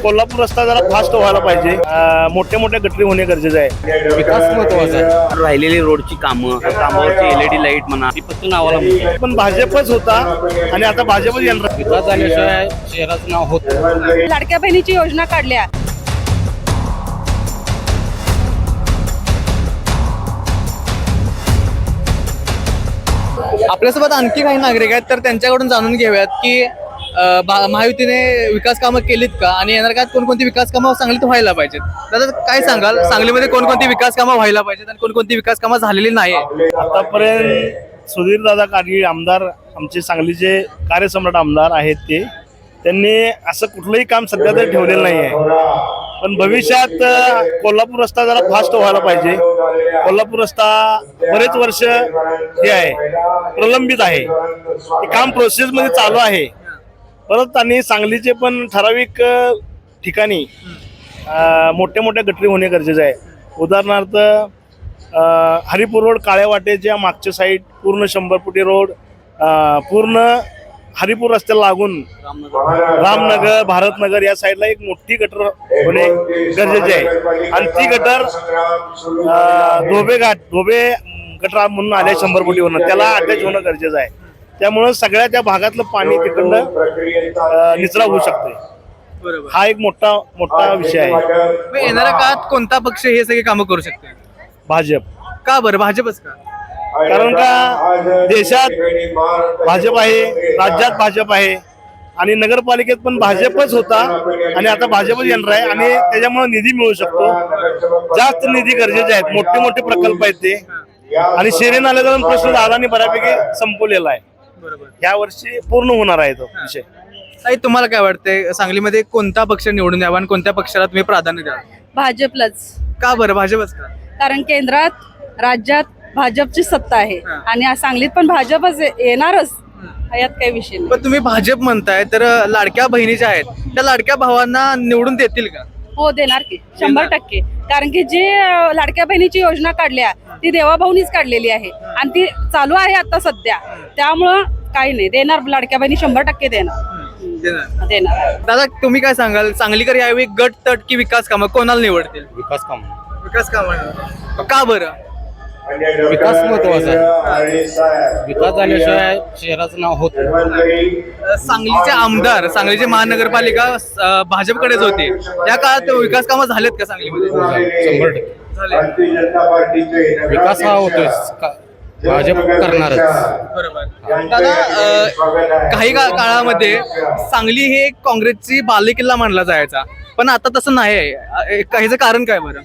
कोल्हापूर रस्ता जरा फास्ट व्हायला पाहिजे. मोठ्या मोठ्या गटरी होणे गरजेचं आहे. विकास महत्वाचा आहे. राहिलेली रोडची कामावरची LED लाईट म्हणा ती फक्त नावाला म्हणते. पण भाजपच होता आणि आता भाजपच येणार. विकास झाल्याशिवाय शहराचं नाव होत नाही. लाडक्या बहिणीची योजना काढल्या. आपल्यासोबत आणखी काही नागरिक आहेत तर त्यांच्याकडून जाणून घेऊयात की महायुतीने विकास कामं केलीत का आणि येणाऱ्या काळात कोणकोणती विकास कामं सांगलीत व्हायला पाहिजेत. दादा काय सांगाल, सांगलीमध्ये कोणकोणती विकास कामं व्हायला पाहिजेत आणि कोणकोणती विकास कामं झालेली नाही? आतापर्यंत सुधीर दादा कारगी आमदार, आमचे सांगलीचे कार्यसम्राट आमदार आहेत त्यांनी असं कुठलंही काम सध्या तरी ठेवलेलं नाही आहे. पण भविष्यात कोल्हापूर रस्ता जरा फास्ट व्हायला पाहिजे. कोल्हापूर रस्ता बरेच वर्ष हे आहे, प्रलंबित आहे. ते काम प्रोसेसमध्ये चालू आहे. परत आणि सांगलीचे पण ठराविक ठिकाणी मोठ्या मोठ्या गटरी होणे गरजेचं आहे. उदाहरणार्थ हरिपूर रोड, काळ्या वाटेच्या मागच्या साईड पूर्ण 100 फुटी रोड, पूर्ण हरिपूर रस्त्याला लागून रामनगर, भारतनगर या साईडला एक मोठी गटर होणे गरजेचे आहे. आणि ती गटर धोबे गटर म्हणून आले 100 फुटीवरून, त्याला अटॅच होणं गरजेचं आहे. त्यामुळं सगळ्या त्या भागातलं पाणी तिकडनं निचरा होऊ शकते. हा एक मोठा विषय आहे. येणाऱ्या काळात कोणता पक्ष हे सगळे कामं करू शकते? भाजप. का बरं भाजपच का? कारण का देशात भाजप आहे, राज्यात भाजप आहे आणि नगरपालिकेत पण भाजपच होता आणि आता भाजपच येणार आहे. आणि त्याच्यामुळे निधी मिळू शकतो. जास्त निधी गरजेचे आहेत. मोठे मोठे प्रकल्प आहेत ते. आणि शेरी नाल्याचा प्रश्न दादांनी बऱ्यापैकी संपवलेला आहे. या वर्षी पूर्ण होणार आहे तो विषय. ताई, तुम्हाला काय वाटतंय सांगलीमध्ये कोणता पक्ष निवडून द्यावा आणि कोणत्या पक्षाला तुम्ही प्राधान्य द्याल? भाजपलाच. का बरं भाजपच का? कारण केंद्रात राज्यात भाजपची सत्ता आहे आणि सांगलीत पण भाजपच येणारच, यात काही विषय नाही. पण तुम्ही भाजप म्हणताय तर लाडक्या बहिणी ज्या आहेत त्या लाडक्या भावांना निवडून देतील का? हो, देणार की 100%. कारण की जी लाडक्या बहिणीची योजना काढल्या ती देवाभाऊनीच काढलेली आहे आणि ती चालू आहे आता सध्या. त्यामुळं काही नाही, देणार लाडक्या बहिणी 100% देणार. दादा, तुम्ही काय सांगाल, सांगलीकर यावेळी गट तट की विकास कामं कोणाला निवडतील? विकास काम. विकास कामं. का बरं? विकास महत्वाचा आहे. विकास झाल्याशिवाय शहराचं नाव होत नाही. सांगलीचे आमदार, सांगलीचे महानगरपालिका भाजपकडेच होते. या काळात विकास कामं झालेत का सांगलीमध्ये? 100% विकास हा होतोय. भाजप करणारच. बरोबर. दादा, काही काळामध्ये सांगली हे काँग्रेसची बालेकिल्ला मानला जायचा, पण आता तसं नाही. ह्याचं कारण काय बरं?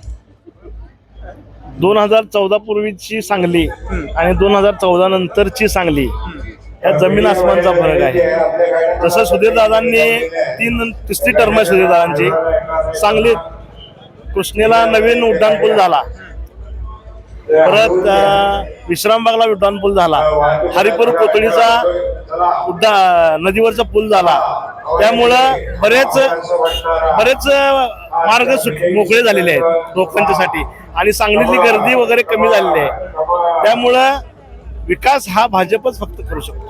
2014 पूर्वीची सांगली आणि 2014 नंतरची सांगली या जमीन आसमानचा फरक आहे. जसं सुधीरदादांनी तिसरी टर्म आहे सुधीरदादांची. सांगलीत कृष्णेला नवीन उड्डाणपूल झाला, परत विश्रामबागला उड्डाणपूल झाला, हरिपूर कोथळीचा नदीवरचा पूल झाला. त्यामुळं बरेच मार्ग मोकळे झालेले आहेत लोकांच्यासाठी आणि सांगलीतली गर्दी वगैरे कमी झालेली आहे. त्यामुळं विकास हा भाजपच फक्त करू शकतो.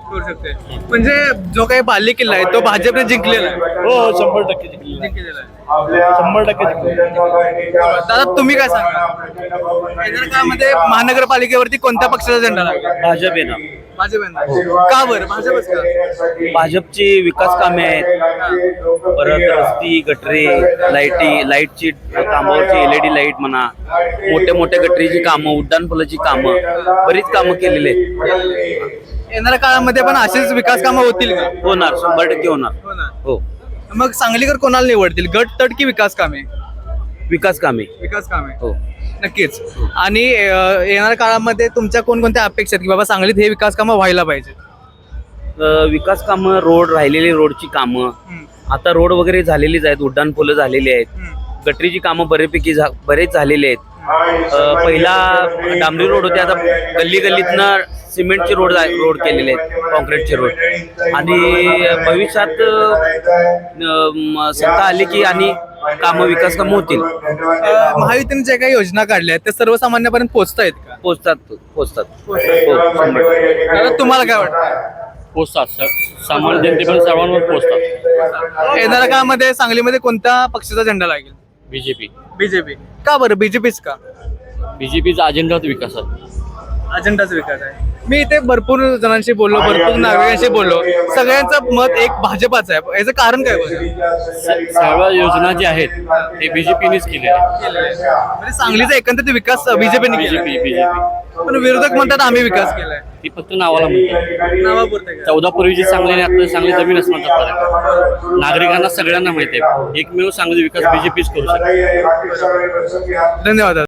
म्हणजे जो काही बालेकिल्ला आहे तो भाजपने जिंकलेला आहे. हो, 100% जिंकलेला आहे. 100% जिंकलेला. दादा, तुम्ही काय सांगा, येणाऱ्या काळामध्ये महानगरपालिकेवरती कोणत्या पक्षाचा झेंडा लागेल? भाजप येणार. भाजप येणार. का बरं भाजपच का? भाजपची विकास कामे आहेत. परत रस्ती, गटरी, लाईटची कामावरची LED लाईट म्हणा, मोठ्या मोठ्या गटरीची कामं, उड्डाणपुलाची कामं, बरीच कामं केलेली आहेत. येणाऱ्या काळामध्ये पण असेच विकास कामं होतील का? होणार, 100% होणार. हो, मग सांगलीकर कोणाला निवडतील, गट तट की विकास कामे? विकास कामे. विकास कामे. हो, नक्कीच. आणि येणाऱ्या काळामध्ये तुमच्या कोणकोणत्या अपेक्षा आहेत की बाबा सांगलीत हे विकास कामं व्हायला पाहिजे? विकास कामं, रोड, राहिलेली रोडची कामं. आता रोड वगैरे झालेलीच आहेत, उड्डाणपुलं झालेली आहेत, गटरीची कामं बरेच झालेली आहेत. पहिला डांबरी रोड होते, आता गल्ली गल्लीतनं सिमेंटचे रोड केलेले आहेत, कॉन्क्रीटचे रोड. आणि भविष्यात सत्ता आली की आणि विकास कामं होतील. महायुतीने ज्या काही योजना काढल्या त्या सर्वसामान्यापर्यंत पोहोचतायत का? पोहोचतात. दादा, तुम्हाला काय वाटतं? पोचतात सामान्य जनतेपर्यंत सर्वांवर पोचतात. येणाऱ्या काळामध्ये सांगलीमध्ये कोणत्या पक्षाचा झेंडा लागेल? बीजेपी बीजेपी का बरं? बीजेपीच का? बीजेपीचा अजेंडा विकासात. अजेंडाचा विकास आहे. मी इथे भरपूर जणांशी बोललो, भरपूर नागरिकांशी बोललो, सगळ्यांचं मत एक भाजपाचं आहे. याचं कारण काय बरं? सर्व योजना जी आहेत ते बीजेपीनेच केलेल्या आहेत. म्हणजे सांगलीचा एकंदरीत विकास बीजेपीने केला. बीजेपी पण विरोधक म्हणतात आम्ही विकास केलाय. ती फक्त नावाला म्हणतात. नावापुरते का? 14 पूर्वीची सांगली आणि आता सांगली जमीनच म्हणतात फरक. नागरिकांना सगळ्यांना माहिती आहे एकमेव सांगली विकास बीजेपीच करू शकते. धन्यवाद.